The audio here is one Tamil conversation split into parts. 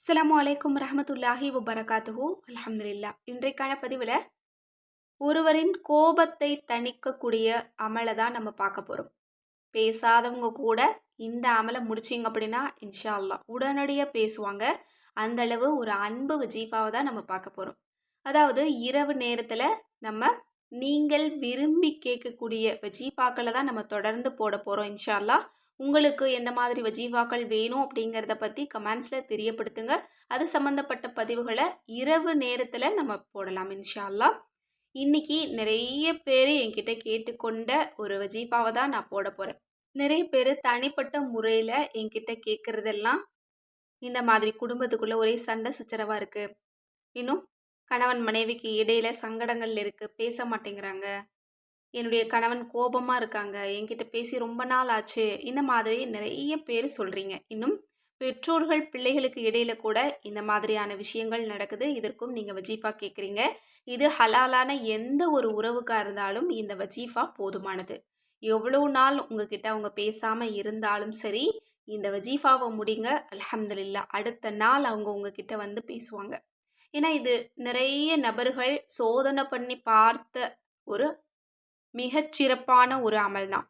அஸ்ஸலாமு அலைக்கும் ரஹமத்துல்லாஹி வபரகாத்துஹு அல்ஹம்துலில்லாஹ். இன்றைக்கான பதிவில் ஒருவரின் கோபத்தை தணிக்கக்கூடிய அமலை தான் நம்ம பார்க்க போகிறோம். பேசாதவங்க கூட இந்த அமலை முடிச்சிங்க அப்படின்னா இன்ஷா அல்லாஹ் உடனடியாக பேசுவாங்க. அந்த அளவு ஒரு அன்பு வஜீஃபாவை தான் நம்ம பார்க்க போகிறோம். அதாவது இரவு நேரத்தில் நம்ம நீங்கள் விரும்பி கேட்கக்கூடிய வஜீஃபாக்களை தான் நம்ம தொடர்ந்து போட போகிறோம் இன்ஷா அல்லாஹ். உங்களுக்கு எந்த மாதிரி வஜீஃபாக்கள் வேணும் அப்படிங்கிறத பற்றி கமெண்ட்ஸில் தெரியப்படுத்துங்க. அது சம்மந்தப்பட்ட பதிவுகளை இரவு நேரத்தில் நம்ம போடலாம் இன்ஷா அல்லாஹ். இன்னைக்கு நிறைய பேர் என்கிட்ட கேட்டுக்கொண்ட ஒரு வஜீஃபாவை தான் நான் போட போகிறேன். நிறைய பேர் தனிப்பட்ட முறையில் என்கிட்ட கேட்குறதெல்லாம் இந்த மாதிரி குடும்பத்துக்குள்ளே ஒரே சண்டை சச்சரவாக இருக்குது, இன்னும் கணவன் மனைவிக்கு இடையில சங்கடங்கள் இருக்குது, பேச மாட்டேங்கிறாங்க, என்னுடைய கணவன் கோபமாக இருக்காங்க, என்கிட்ட பேசி ரொம்ப நாள் ஆச்சு, இந்த மாதிரி நிறைய பேர் சொல்கிறீங்க. இன்னும் பெற்றோர்கள் பிள்ளைகளுக்கு இடையில கூட இந்த மாதிரியான விஷயங்கள் நடக்குது. இதற்கும் நீங்கள் வஜீஃபா கேட்குறீங்க. இது ஹலாலான எந்த ஒரு உறவுக்காக இருந்தாலும் இந்த வஜீஃபா போதுமானது. எவ்வளோ நாள் உங்ககிட்ட அவங்க பேசாமல் இருந்தாலும் சரி, இந்த வஜீஃபாவை முடிங்க. அல்ஹம்துலில்லாஹ் அடுத்த நாள் அவங்க உங்ககிட்ட வந்து பேசுவாங்க. ஏன்னா இது நிறைய நபர்கள் சோதனை பண்ணி பார்த்த ஒரு மிகச்சிறப்பான ஒரு அமல் தான்.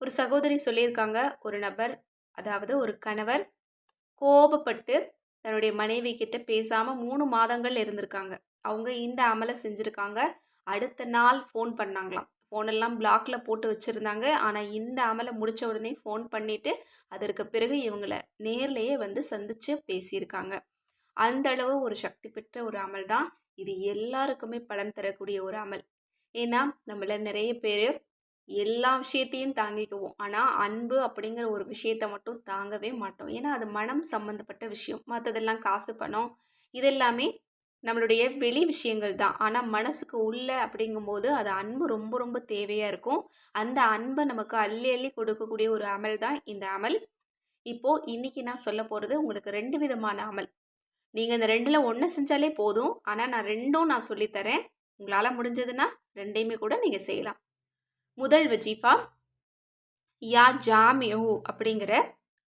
ஒரு சகோதரி சொல்லியிருக்காங்க, ஒரு நபர், அதாவது ஒரு கணவர் கோபப்பட்டு தன்னுடைய மனைவி கிட்ட பேசாமல் 3 மாதங்கள் இருந்திருக்காங்க. அவங்க இந்த அமலை செஞ்சுருக்காங்க. அடுத்த நாள் ஃபோன் பண்ணாங்களாம். ஃபோனெல்லாம் பிளாக்ல போட்டு வச்சுருந்தாங்க. ஆனால் இந்த அமலை முடித்த உடனே ஃபோன் பண்ணிவிட்டு அதற்கு பிறகு இவங்கள நேர்லேயே வந்து சந்தித்து பேசியிருக்காங்க. அந்த அளவு ஒரு சக்தி பெற்ற ஒரு அமல் தான் இது. எல்லாருக்குமே பலன் தரக்கூடிய ஒரு அமல். ஏன்னா நம்மள நிறைய பேர் எல்லா விஷயத்தையும் தாங்கிக்குவோம், ஆனால் அன்பு அப்படிங்கிற ஒரு விஷயத்த மட்டும் தாங்கவே மாட்டோம். ஏன்னா அது மனம் சம்மந்தப்பட்ட விஷயம். மற்றதெல்லாம் காசு பணம் இதெல்லாமே நம்மளுடைய வெளி விஷயங்கள் தான். ஆனால் மனசுக்கு உள்ள அப்படிங்கும்போது அது அன்பு ரொம்ப ரொம்ப தேவையாக இருக்கும். அந்த அன்பை நமக்கு அள்ளி அள்ளி கொடுக்கக்கூடிய ஒரு அமல் தான் இந்த அமல். இப்போது இன்றைக்கி நான் சொல்ல போகிறது உங்களுக்கு 2 விதமான அமல். நீங்கள் இந்த 2ல் 1 செஞ்சாலே போதும். ஆனால் நான் 2ம் நான் சொல்லித்தரேன். உங்களால் முடிஞ்சதுன்னா 2யுமே கூட நீங்கள் செய்யலாம். முதல் வஜீஃபா யா ஜாமியு அப்படிங்கிற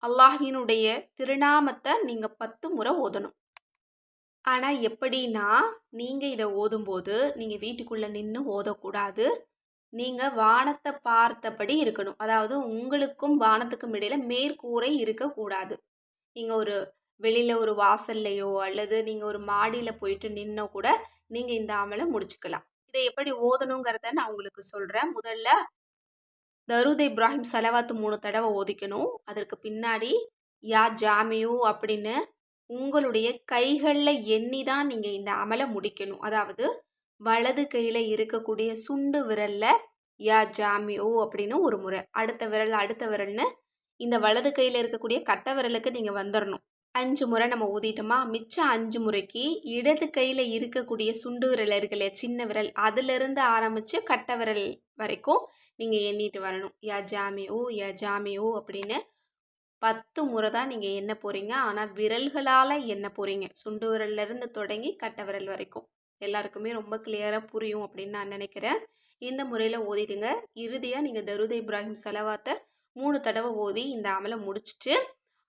அல்லாஹினுடைய திருநாமத்தை நீங்கள் 10 முறை ஓதணும். ஆனால் எப்படின்னா, நீங்கள் இதை ஓதும்போது நீங்கள் வீட்டுக்குள்ளே நின்று ஓதக்கூடாது. நீங்கள் வானத்தை பார்த்தபடி இருக்கணும். அதாவது உங்களுக்கும் வானத்துக்கும் இடையில் மேற்கூரை இருக்கக்கூடாது. நீங்கள் ஒரு வெளியில் ஒரு வாசல்லையோ அல்லது நீங்கள் ஒரு மாடியில் போயிட்டு நின்னோ கூட நீங்கள் இந்த அமலை முடிச்சுக்கலாம். இதை எப்படி ஓதணுங்கிறத நான் உங்களுக்கு சொல்கிறேன். முதல்ல தரூத் இப்ராஹிம் சலவாத்து 3 தடவை ஓதிக்கணும். அதற்கு பின்னாடி யா ஜாமியு அப்படின்னு உங்களுடைய கைகளில் எண்ணி தான் நீங்கள் இந்த அமலை முடிக்கணும். அதாவது வலது கையில் இருக்கக்கூடிய சுண்டு விரலில் யா ஜாமியு அப்படின்னு ஒரு முறை, அடுத்த விரல்னு இந்த வலது கையில் இருக்கக்கூடிய கட்டை விரலுக்கு நீங்கள் வந்துடணும். 5 முறை நம்ம ஊதிட்டோமா, மிச்சம் 5 முறைக்கு இடது கையில் இருக்கக்கூடிய சுண்டு விரல் இருக்கலையா, சின்ன விரல், அதிலிருந்து ஆரம்பித்து கட்டை விரல் வரைக்கும் நீங்கள் எண்ணிட்டு வரணும். யா ஜாமியு யா ஜாமியு அப்படின்னு 10 முறை தான் நீங்கள் எண்ண போகிறீங்க. ஆனால் விரல்களால் எண்ண போகிறீங்க. சுண்டு விரல்லேருந்து தொடங்கி கட்டை விரல் வரைக்கும். எல்லாருக்குமே ரொம்ப கிளியராக புரியும் அப்படின்னு நான் நினைக்கிறேன். இந்த முறையில் ஓதிடுங்க. இறுதியாக நீங்கள் தரூத் இப்ராஹிம் சலவாத்தை 3 தடவை ஓதி இந்த அமலை முடிச்சுட்டு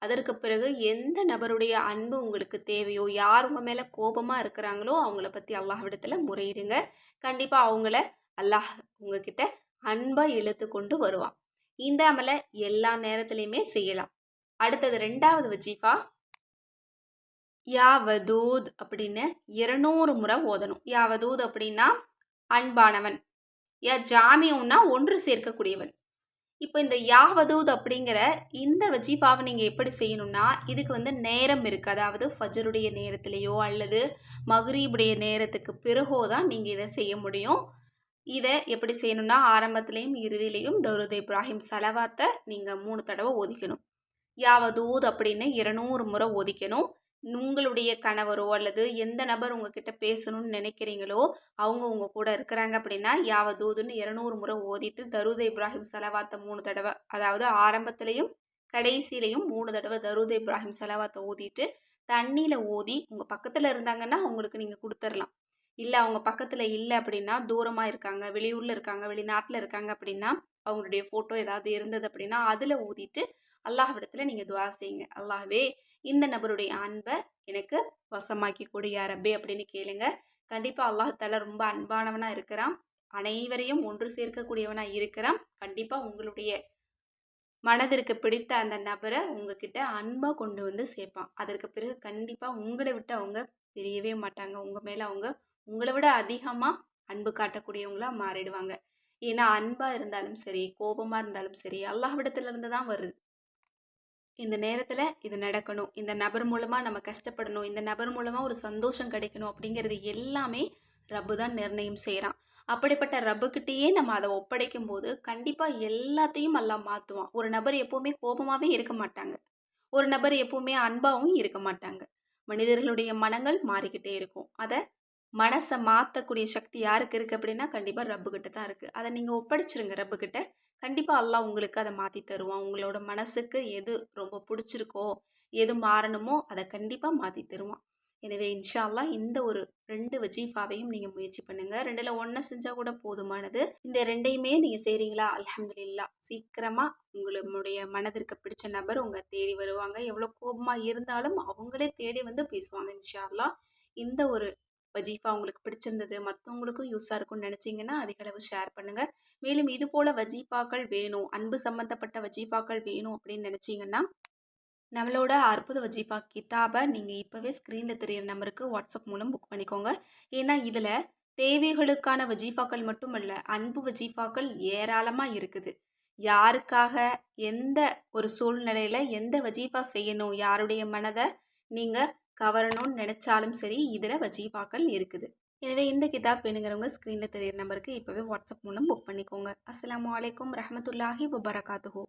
அதற்கு பிறகு எந்த நபருடைய அன்பு உங்களுக்கு தேவையோ, யார் உங்கள் மேலே கோபமாக இருக்கிறாங்களோ அவங்கள பற்றி அல்லாஹ்விடத்தில் முறையிடுங்க. கண்டிப்பாக அவங்கள அல்லாஹ் உங்ககிட்ட அன்பாக இழுத்து கொண்டு வருவான். இந்த அமலை எல்லா நேரத்துலையுமே செய்யலாம். அடுத்தது 2வது வஜீஃபா யா வதூத் அப்படின்னு 200 முறை ஓதணும். யா வதூத் அப்படின்னா அன்பானவன், யா ஜாமியுன்னா ஒன்று சேர்க்கக்கூடியவன். இப்போ இந்த யா வதூத் அப்படிங்கிற இந்த வஜீஃபாவை நீங்கள் எப்படி செய்யணும்னா, இதுக்கு வந்து நேரம் இருக்குது. அதாவது ஃபஜருடைய நேரத்திலேயோ அல்லது மக்ரீபுடைய நேரத்துக்கு பிறகோ தான் நீங்கள் இதை செய்ய முடியும். இதை எப்படி செய்யணும்னா, ஆரம்பத்துலேயும் இறுதியிலையும் தரூத் இப்ராஹிம் சலவாத்தை நீங்கள் 3 தடவை ஓதிக்கணும். யா வதூத் அப்படின்னு 200 முறை ஓதிக்கணும். உங்களுடைய கணவரோ அல்லது எந்த நபர் உங்ககிட்ட பேசணும்னு நினைக்கிறீங்களோ அவங்க உங்கள் கூட இருக்கிறாங்க அப்படின்னா யா வதூதுன்னு 200 முறை ஓதிட்டு தரூத் இப்ராஹிம் சலவாத்தை 3 தடவை, அதாவது ஆரம்பத்துலேயும் கடைசியிலையும் 3 தடவை தரூத் இப்ராஹிம் சலவாத்தை ஓதிட்டு தண்ணியில் ஓதி உங்கள் பக்கத்தில் இருந்தாங்கன்னா அவங்களுக்கு நீங்கள் கொடுத்துடலாம். இல்லை அவங்க பக்கத்தில் இல்லை அப்படின்னா, தூரமாக இருக்காங்க, வெளியூரில் இருக்காங்க, வெளிநாட்டில் இருக்காங்க அப்படின்னா அவங்களுடைய ஃபோட்டோ ஏதாவது இருந்தது அப்படின்னா அதில் ஊதிட்டு அல்லாஹ்விடத்தில் நீங்கள் துவா செய்யுங்க. அல்லாஹ்வே இந்த நபருடைய அன்பை எனக்கு வசமாக்கி கொடு யா ரப்பே அப்படின்னு கேளுங்க. கண்டிப்பாக அல்லாஹ் தஆலா ரொம்ப அன்பானவனாக இருக்கிறான். அனைவரையும் ஒன்று சேர்க்கக்கூடியவனாக இருக்கிறான். கண்டிப்பாக உங்களுடைய மனதிற்கு பிடித்த அந்த நபரை உங்ககிட்ட அன்பா கொண்டு வந்து சேர்ப்பான். அதற்கு பிறகு கண்டிப்பா உங்கள விட்டு அவங்க பிரியவே மாட்டாங்க. உங்க மேல அவங்க உங்கள விட அதிகமா அன்பு காட்டக்கூடியவங்களா மாறிடுவாங்க. ஏன்னா அன்பா இருந்தாலும் சரி, கோபமா இருந்தாலும் சரி, அல்லாஹ்விடத்துல இருந்து தான் வருது. இந்த நேரத்துல இது நடக்கணும். இந்த நபர் மூலமா நம்ம கஷ்டப்படணும். இந்த நபர் மூலமா ஒரு சந்தோஷம் கிடைக்கணும் அப்படிங்கிறது எல்லாமே ரப்பு தான் நிர்ணயம் செய்றான். அப்படிப்பட்ட ரப்புகிட்டயே நம்ம அத ஒப்படைக்கும்போது, கண்டிப்பா எல்லாத்தையும் அல்லாஹ் மாத்துவான். ஒரு நபர் எப்பவுமே கோபமாவே இருக்க மாட்டாங்க. ஒரு நபர் எப்பவுமே அன்பாவும் இருக்க மாட்டாங்க. மனிதர்களுடைய மனங்கள் மாறிக்கிட்டே இருக்கும். அத மனச மாத்தக்கூடிய சக்தி யாருக்கு இருக்கு அப்படின்னா, கண்டிப்பா ரப்புகிட்ட தான் இருக்கு. அத நீங்க ஒப்படைச்சிருங்க ரப்புகிட்ட. கண்டிப்பா அல்லாஹ் உங்களுக்கு அத மாத்தி தருவான். உங்களோட மனசுக்கு எது ரொம்ப புடிச்சிருக்கோ, எது மாறணுமோ அத கண்டிப்பா மாத்தி தருவான். எனவே இன்ஷா அல்லாஹ் இந்த ஒரு 2 வஜீஃபாவையும் நீங்க முயற்சி பண்ணுங்க. 2ல 1 செஞ்சா கூட போதுமானது. இந்த 2யுமே நீங்க செய்றீங்களா? அல்ஹம்துலில்லாஹ். சீக்கிரமா உங்களுடைய மனதிற்கு பிடிச்ச நபர் உங்க தேடி வருவாங்க. எவ்வளோ கோபமா இருந்தாலும் அவங்களே தேடி வந்து பேசுவாங்க இன்ஷா அல்லாஹ். இந்த ஒரு வஜீஃபா உங்களுக்கு பிடிச்சிருந்தது, மத்தவங்களுக்கும் யூஸா இருக்கும்னு நினைச்சீங்கன்னா, அதிக அளவு ஷேர் பண்ணுங்க. மேலும் இது போல வஜீஃபாக்கள் வேணும், அன்பு சம்மந்தப்பட்ட வஜீஃபாக்கள் வேணும் அப்படின்னு நினைச்சீங்கன்னா, நம்மளோட அற்புத வஜீஃபா கித்தாப நீங்க இப்பவே ஸ்க்ரீன்ல தெரியிற நம்பருக்கு வாட்ஸ்அப் மூலம் புக் பண்ணிக்கோங்க. ஏன்னா, இதுல தேவைகளுக்கான வஜீஃபாக்கள் மட்டுமல்ல, அன்பு வஜீஃபாக்கள் ஏராளமா இருக்குது. யாருக்காக, எந்த ஒரு சூழ்நிலையில எந்த வஜீஃபா செய்யணும், யாருடைய மனத நீங்க கவரணும்னு நெனச்சாலும் சரி, இதுல வஜீஃபாக்கள் இருக்குது. எனவே இந்த கிதாப் வேணுங்கிறவங்க ஸ்க்ரீன்ல தெரியிற நம்பருக்கு இப்பவே வாட்ஸ்அப் மூலம் புக் பண்ணிக்கோங்க. அஸ்ஸலாமு அலைக்கும் ரஹ்மத்துல்லாஹி வபரகாத்துஹு.